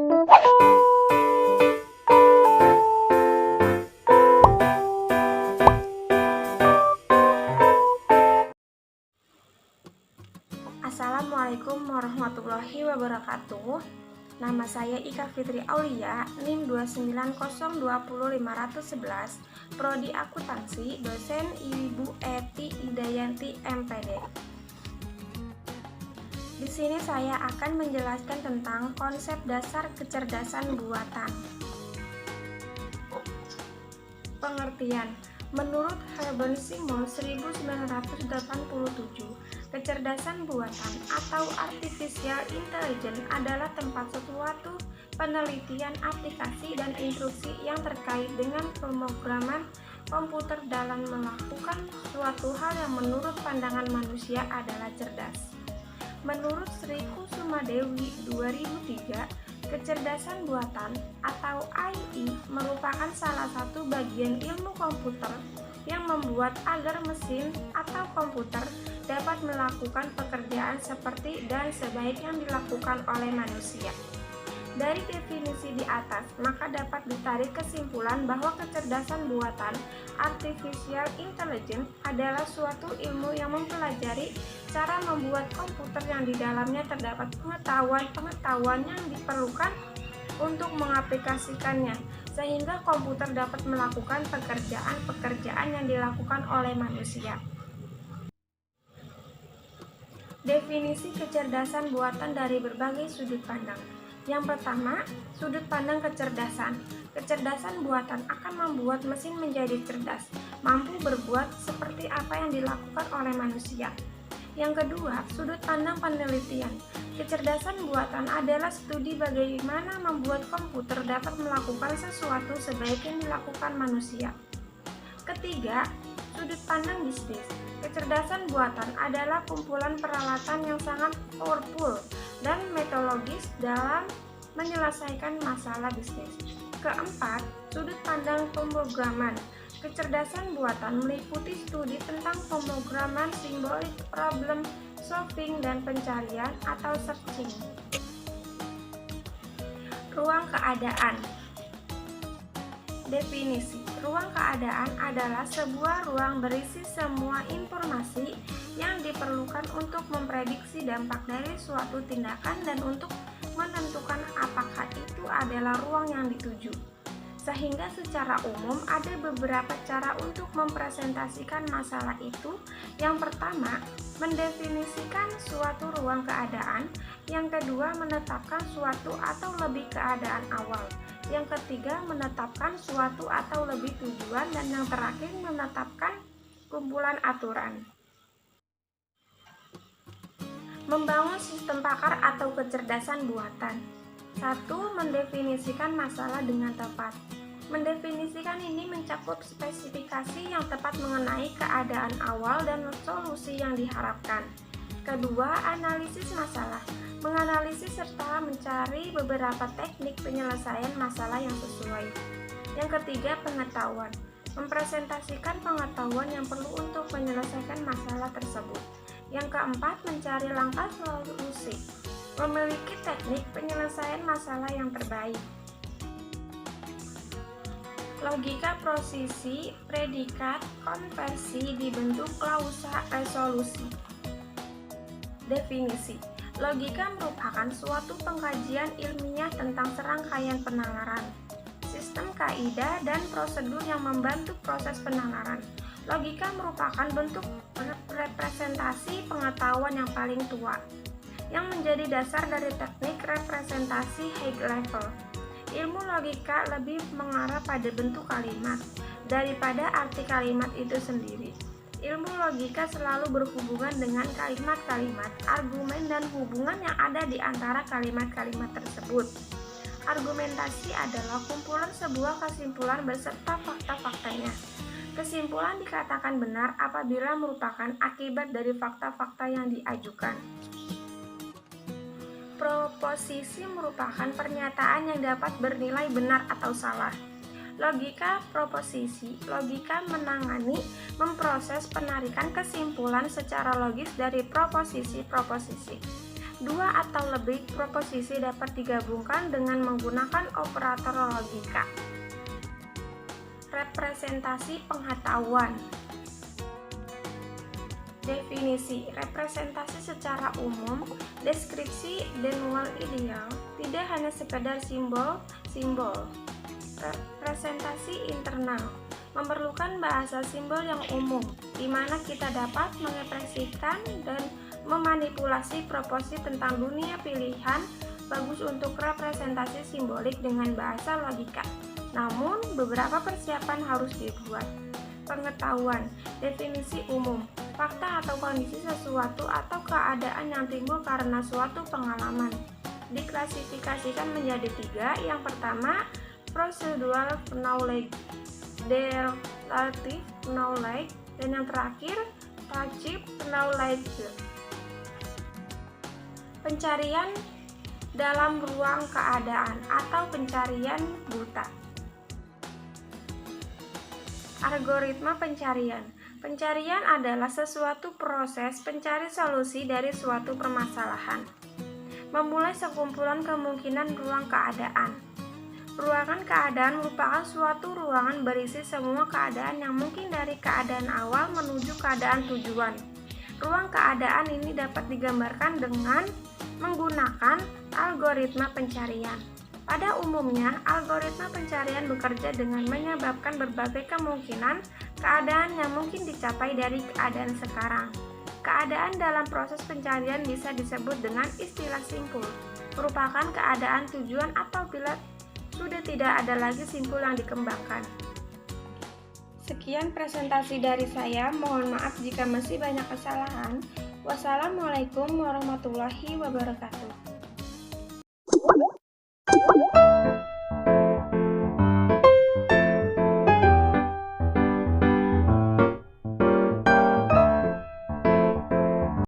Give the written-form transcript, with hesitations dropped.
Assalamualaikum warahmatullahi wabarakatuh. Nama saya Ika Fitri Aulia, NIM 290205511, Prodi Akuntansi, dosen Ibu Eti Idayanti MPD. Di sini saya akan menjelaskan tentang konsep dasar kecerdasan buatan. Pengertian. Menurut Hermann Simon 1987, kecerdasan buatan atau artificial intelligence adalah tempat sesuatu penelitian aplikasi dan instruksi yang terkait dengan pemrograman komputer dalam melakukan suatu hal yang menurut pandangan manusia adalah cerdas. Menurut Sri Kusumadewi 2003, kecerdasan buatan atau AI merupakan salah satu bagian ilmu komputer yang membuat agar mesin atau komputer dapat melakukan pekerjaan seperti dan sebaik yang dilakukan oleh manusia. Dari definisi di atas, maka dapat ditarik kesimpulan bahwa kecerdasan buatan artificial intelligence adalah suatu ilmu yang mempelajari cara membuat komputer yang di dalamnya terdapat pengetahuan yang diperlukan untuk mengaplikasikannya, sehingga komputer dapat melakukan pekerjaan-pekerjaan yang dilakukan oleh manusia. Definisi kecerdasan buatan dari berbagai sudut pandang. Yang pertama, sudut pandang kecerdasan. Kecerdasan buatan akan membuat mesin menjadi cerdas, mampu berbuat seperti apa yang dilakukan oleh manusia. Yang kedua, sudut pandang penelitian. Kecerdasan buatan adalah studi bagaimana membuat komputer dapat melakukan sesuatu sebaik yang dilakukan manusia. Ketiga, sudut pandang bisnis. Kecerdasan buatan adalah kumpulan peralatan yang sangat powerful dan metodologis dalam menyelesaikan masalah bisnis. Keempat, sudut pandang pemrograman. Kecerdasan buatan meliputi studi tentang pemrograman simbolik, problem solving, dan pencarian atau searching. Ruang keadaan. Definisi. Ruang keadaan adalah sebuah ruang berisi semua informasi yang diperlukan untuk memprediksi dampak dari suatu tindakan dan untuk menentukan apakah itu adalah ruang yang dituju. Sehingga secara umum ada beberapa cara untuk mempresentasikan masalah itu. Yang pertama, mendefinisikan suatu ruang keadaan. Yang kedua, menetapkan suatu atau lebih keadaan awal. Yang ketiga, menetapkan suatu atau lebih tujuan. Dan yang terakhir, menetapkan kumpulan aturan. Membangun sistem pakar atau kecerdasan buatan. 1. Mendefinisikan masalah dengan tepat. Mendefinisikan ini mencakup spesifikasi yang tepat mengenai keadaan awal dan solusi yang diharapkan. Kedua, analisis masalah. Menganalisis serta mencari beberapa teknik penyelesaian masalah yang sesuai. Yang ketiga, pengetahuan. Mempresentasikan pengetahuan yang perlu untuk menyelesaikan masalah tersebut. Yang keempat, mencari langkah solusi. Memiliki teknik penyelesaian masalah yang terbaik. Logika prosesi, predikat, konversi dibentuk klausa resolusi. Definisi. Logika merupakan suatu pengkajian ilmiah tentang serangkaian penalaran, sistem kaidah, dan prosedur yang membantu proses penalaran. Logika merupakan bentuk representasi pengetahuan yang paling tua, yang menjadi dasar dari teknik representasi high level. Ilmu logika lebih mengarah pada bentuk kalimat daripada arti kalimat itu sendiri. Ilmu logika selalu berhubungan dengan kalimat-kalimat, argumen, dan hubungan yang ada di antara kalimat-kalimat tersebut. Argumentasi adalah kumpulan sebuah kesimpulan beserta fakta-faktanya. Kesimpulan dikatakan benar apabila merupakan akibat dari fakta-fakta yang diajukan. Proposisi merupakan pernyataan yang dapat bernilai benar atau salah. Logika proposisi. Logika menangani, memproses penarikan kesimpulan secara logis dari proposisi-proposisi. Dua atau lebih proposisi dapat digabungkan dengan menggunakan operator logika. Representasi pengetahuan. Definisi: representasi secara umum, deskripsi denwall ideal, tidak hanya sekedar simbol. Representasi internal memerlukan bahasa simbol yang umum, di mana kita dapat mengekspresikan dan memanipulasi proporsi tentang dunia pilihan, bagus untuk representasi simbolik dengan bahasa logika. Namun, beberapa persiapan harus dibuat. Pengetahuan, definisi umum, fakta atau kondisi sesuatu atau keadaan yang timbul karena suatu pengalaman. Diklasifikasikan menjadi tiga. Yang pertama, procedural knowledge, relative knowledge, dan yang terakhir, tacit knowledge. Pencarian dalam ruang keadaan atau pencarian buta. Algoritma pencarian. Pencarian adalah sesuatu proses pencari solusi dari suatu permasalahan. Memulai sekumpulan kemungkinan ruang keadaan. Ruangan keadaan merupakan suatu ruangan berisi semua keadaan yang mungkin dari keadaan awal menuju keadaan tujuan. Ruang keadaan ini dapat digambarkan dengan menggunakan algoritma pencarian. Pada umumnya, algoritma pencarian bekerja dengan menyebabkan berbagai kemungkinan keadaan yang mungkin dicapai dari keadaan sekarang. Keadaan dalam proses pencarian bisa disebut dengan istilah simpul, merupakan keadaan tujuan apabila sudah tidak ada lagi simpul yang dikembangkan. Sekian presentasi dari saya, mohon maaf jika masih banyak kesalahan. Wassalamualaikum warahmatullahi wabarakatuh.